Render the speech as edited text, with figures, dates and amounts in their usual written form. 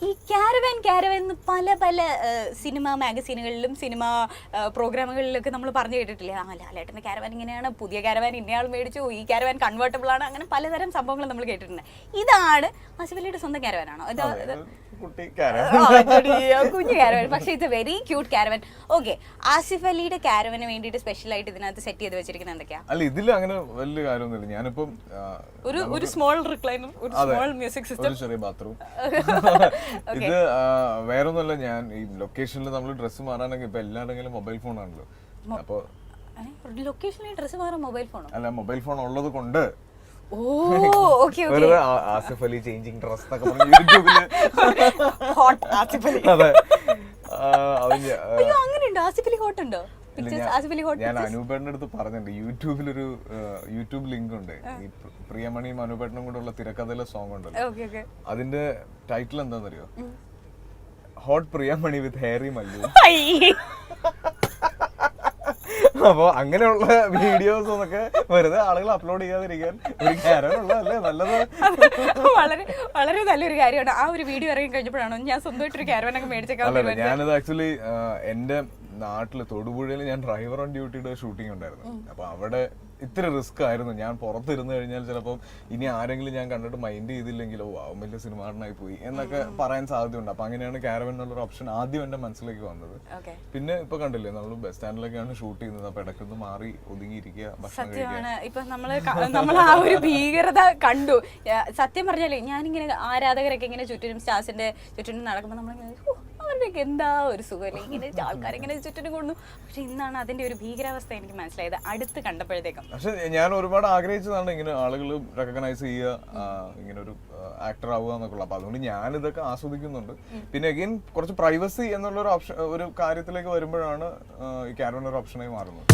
ഈ കാരവാൻ പല പല സിനിമ മാഗസീനുകളിലും സിനിമ പ്രോഗ്രാമുകളിലൊക്കെ നമ്മൾ പറഞ്ഞു കേട്ടിട്ടില്ലേ, ആ ലാലേട്ടൻ്റെ കാരവാൻ ഇങ്ങനെയാണ്, പുതിയ കാരവാൻ ഇന്നയാൾ മേടിച്ചു, ഈ കാരവാൻ കൺവേർട്ടബിൾ ആണ്, അങ്ങനെ പലതരം സംഭവങ്ങൾ നമ്മൾ കേട്ടിട്ടുണ്ട്. ഇതാണ് ആസിഫ് അലിയുടെ സ്വന്തം കാരവാനാണോ? കുഞ്ഞു കാരവാൻ, പക്ഷെ ഇത് very cute caravan. Okay, Asif അലിയുടെ കാരവന് വേണ്ടിയിട്ട് സ്പെഷ്യൽ ആയിട്ട് ഇതിനകത്ത് സെറ്റ് ചെയ്ത് വെച്ചിരിക്കുന്നത് എന്തൊക്കെയാ? അല്ല, ഇതിൽ അങ്ങനെ വലിയ കാര്യമൊന്നുമില്ല. ഞാനിപ്പം ഒരു സ്മോൾ റിക്ലൈനർ, ഒരു സ്മോൾ മ്യൂസിക് സിസ്റ്റം, ഒരു ചെറിയ ബാത്റൂം. ഇത് വേറൊന്നുമല്ല, ഞാൻ ഈ ലൊക്കേഷനിൽ നമ്മൾ ഡ്രസ്സ് മാറാനൊക്കെ ഇപ്പൊ എല്ലായിടെങ്കിലും മൊബൈൽ ഫോൺ ആണല്ലോ. അപ്പൊ ലൊക്കേഷനിൽ ഡ്രസ്സ് മാറാൻ മൊബൈൽ ഫോണോ? അല്ല, മൊബൈൽ ഫോൺ ഉള്ളത് കൊണ്ട് ആസിഫ് അലി ചേഞ്ചിങ് ഡ്രസ് എന്നൊക്കെ പറഞ്ഞു യൂട്യൂബില്. അതെ, ഞാൻ അനൂപേട്ടൻ്റെ അടുത്ത് പറഞ്ഞിട്ടുണ്ട്, യൂട്യൂബ് ലിങ്ക് ഉണ്ട്, ഈ പ്രിയമണിയും അനൂപേട്ടനും കൂടെ ഉള്ള തിരക്കഥയിലെ സോങ് ഉണ്ടല്ലോ, അതിന്റെ ടൈറ്റിൽ എന്താണെന്നറിയോ? ഹോട്ട് പ്രിയമണി വിത്ത് ഹെയറി മല്ലു. അപ്പൊ അങ്ങനെയുള്ള വീഡിയോസ് ഒക്കെ വെറുതെ ആളുകൾ അപ്ലോഡ് ചെയ്യാതിരിക്കാൻ ഒരു കാരണമുള്ളതല്ലേ നല്ലത്. വളരെ വളരെ നല്ലൊരു കാര്യമാണ്. ആ ഒരു വീഡിയോ ഇറങ്ങി കഴിഞ്ഞപ്പോഴാണോ ഞാൻ സ്വന്തമായിട്ടൊരു കാരവാനൊക്കെ മേടിച്ചേക്കാൻ. ഞാനത് ആക്ച്വലി എന്റെ നാട്ടില് തൊടുപുഴയിൽ ഞാൻ ഡ്രൈവർ ഓൺ ഡ്യൂട്ടിയുടെ ഷൂട്ടിംഗ് ഉണ്ടായിരുന്നു. അപ്പൊ അവിടെ ഇത്തിരി റിസ്ക് ആയിരുന്നു. ഞാൻ പുറത്തിരുന്ന് കഴിഞ്ഞാൽ ചിലപ്പോൾ ഇനി ആരെങ്കിലും ഞാൻ കണ്ടിട്ട് മൈൻഡ് ചെയ്തില്ലെങ്കിലോ അവൻ വലിയ സിനിമാടനായി പോയി എന്നൊക്കെ പറയാൻ സാധ്യതയുണ്ട്. അപ്പൊ അങ്ങനെയാണ് കാരവൻ എന്നുള്ളൊരു ഓപ്ഷൻ ആദ്യം എന്റെ മനസ്സിലേക്ക് വന്നത്. പിന്നെ ഇപ്പൊ കണ്ടില്ലേ, നമ്മൾ ബസ് സ്റ്റാൻഡിലൊക്കെയാണ് ഷൂട്ട് ചെയ്യുന്നത്. അപ്പൊ ഇടയ്ക്കൊന്ന് മാറി ഒതുങ്ങിയിരിക്കുക, ഭക്ഷണം കഴിക്കുക. ഇപ്പൊ നമ്മൾ ആ ഒരു ഭീകരത കണ്ടു. സത്യം പറഞ്ഞാലേ, ഞാനിങ്ങനെ ആരാധകരൊക്കെ ഇങ്ങനെ ചുറ്റിനും സ്റ്റാർസിന്റെ ചുറ്റിനും നടക്കുമ്പോൾ നമ്മളിങ്ങനെ അവരുടെയൊക്കെ എന്താ ഒരു സുഖമല്ലേ, ഇങ്ങനെ ആൾക്കാരിങ്ങനെ ചുറ്റിനും കൊണ്ടു. പക്ഷെ ഇന്നാണ് അതിന്റെ ഒരു ഭീകരാവസ്ഥ എനിക്ക് മനസ്സിലായത് അടുത്ത് കണ്ടപ്പോഴത്തേക്കും. പക്ഷെ ഞാൻ ഒരുപാട് ആഗ്രഹിച്ചതാണ് ഇങ്ങനെ ആളുകൾ റെക്കഗ്നൈസ് ചെയ്യുക, ഇങ്ങനെ ഒരു ആക്ടർ ആവുക എന്നൊക്കെ ഉള്ളത്. അപ്പൊ അതുകൊണ്ട് ഞാനിതൊക്കെ ആസ്വദിക്കുന്നുണ്ട്. പിന്നെ അഗെയിൻ കുറച്ച് പ്രൈവസി എന്നുള്ള ഒരു ഓപ്ഷൻ, ഒരു കാര്യത്തിലേക്ക് വരുമ്പോഴാണ് ഈ കാരവൻ ഒരു ഓപ്ഷനായി മാറുന്നത്.